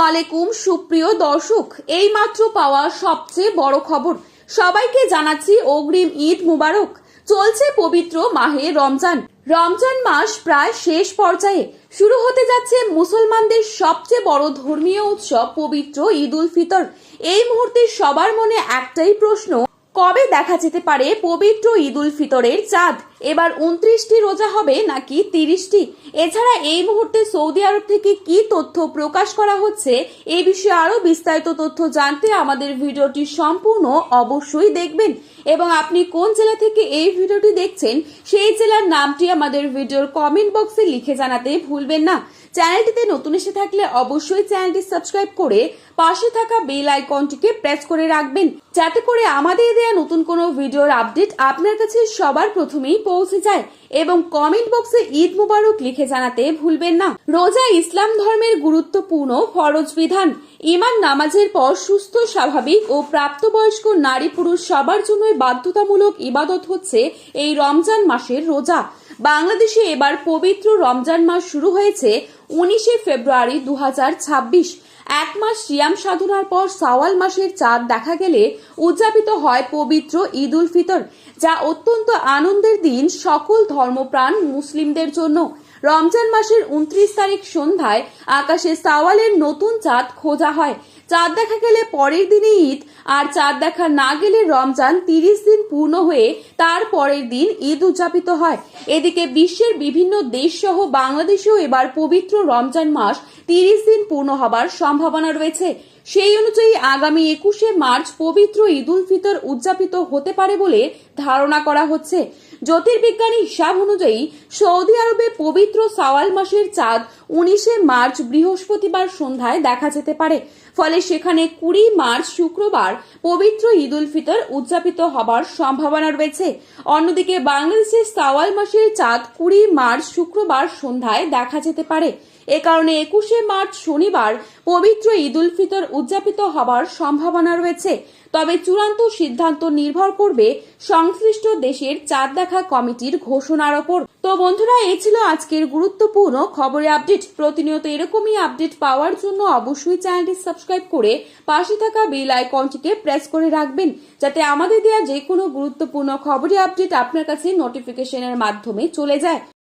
আলাইকুম সুপ্রিয় দর্শক, এই মাত্র পাওয়া সবচেয়ে বড় খবর। সবাইকে জানাচ্ছি অগ্রিম ঈদ মুবারক। চলছে পবিত্র মাহে রমজান। রমজান মাস প্রায় শেষ পর্যায়ে। শুরু হতে যাচ্ছে মুসলমানদের সবচেয়ে বড় ধর্মীয় উৎসব পবিত্র ঈদ উল ফিতর। এই মুহূর্তে সবার মনে একটাই প্রশ্ন, কবে দেখা যেতে পারে পবিত্র ঈদ উল ফিতরের চাঁদ? এবার 29টি রোজা হবে নাকি 30টি? এছাড়া এই মুহূর্তে সৌদি আরব থেকে কি তথ্য প্রকাশ করা হচ্ছে, এই বিষয়ে আরো বিস্তারিত তথ্য জানতে আমাদের ভিডিওটি সম্পূর্ণ অবশ্যই দেখবেন। এবং আপনি কোন জেলা থেকে এই ভিডিওটি দেখছেন সেই জেলার নামটি আমাদের ভিডিওর কমেন্ট বক্সে লিখে জানাতে ভুলবেন না। চ্যানেলটিতে নতুন এসে থাকলে অবশ্যই চ্যানেলটি সাবস্ক্রাইব করে পাশে থাকা বেল আইকনটিকে প্রেস করে রাখবেন, যাতে করে আমাদের দেয়া নতুন কোনো ভিডিওর আপডেট আপনার কাছে সবার প্রথমেই পৌঁছে যায়। এবং কমেন্ট বক্সে ঈদ মুবারক লিখে জানাতে ভুলবেন না। রোজা ইসলাম ধর্মের গুরুত্বপূর্ণ ফরজ বিধান। ইমান নামাজের পর সুস্থ, স্বাভাবিক ও প্রাপ্তবয়স্ক নারী পুরুষ সবার জন্যই বাধ্যতামূলক ইবাদত হচ্ছে এই রমজান মাসের রোজা। বাংলাদেশে এবার পবিত্র রমজান মাস শুরু হয়েছে 19শে ফেব্রুয়ারি 2026। এক মাস সিয়াম সাধনার পর শাওয়াল মাসের চাঁদ দেখা গেলে উদযাপিত হয় পবিত্র ঈদ উল ফিতর, যা অত্যন্ত আনন্দের দিন সকল ধর্মপ্রাণ মুসলিমদের জন্য। রমজান মাসের 29 তারিখ সন্ধ্যায় আকাশে শাওয়ালের নতুন চাঁদ খোঁজা হয়। চাঁদ দেখা গেলে পরের দিনে ঈদ, আর চাঁদ দেখা না গেলে রমজান 30 দিন পূর্ণ হয়ে তার পরের দিন ঈদ উদযাপিত হয়। এদিকে বিশ্বের বিভিন্ন দেশ সহ বাংলাদেশেও এবার পবিত্র রমজান মাস 30 দিন পূর্ণ হবার সম্ভাবনা রয়েছে। সেই অনুযায়ী আগামী 21শে মার্চ পবিত্র ঈদ উল ফিতর উদযাপিত হতে পারে বলে ধারণা করা হচ্ছে। জ্যোতির্বিজ্ঞানী হিসাব অনুযায়ী সৌদি আরবে পবিত্র শাওয়াল মাসের চাঁদ 19শে মার্চ বৃহস্পতিবার সন্ধ্যায় দেখা যেতে পারে। ফলে সেখানে 20 মার্চ শুক্রবার পবিত্র ঈদ উল ফিতর উদযাপিত হবার সম্ভাবনা রয়েছে। অন্যদিকে বাংলাদেশের শাওয়াল মাসের চাঁদ 20 মার্চ শুক্রবার সন্ধ্যায় দেখা যেতে পারে। এ কারণে 21শে মার্চ শনিবার পবিত্র ঈদ উল ফিতর উদযাপিত হবার সম্ভাবনা রয়েছে। তবে চূড়ান্ত সিদ্ধান্ত নির্ভর করবে সংশ্লিষ্ট দেশের চাঁদ দেখা কমিটির ঘোষণার ওপর। তো বন্ধুরা, এই ছিল আজকের গুরুত্বপূর্ণ খবরের আপডেট। প্রতিনিয়ত এরকমই আপডেট পাওয়ার জন্য অবশ্যই চ্যানেলটি সাবস্ক্রাইব করে পাশে থাকা বেল আইকনটিকে প্রেস করে রাখবেন, যাতে আমাদের দেওয়া যে কোনো গুরুত্বপূর্ণ খবরের আপডেট আপনার কাছে নোটিফিকেশনের মাধ্যমে চলে যায়।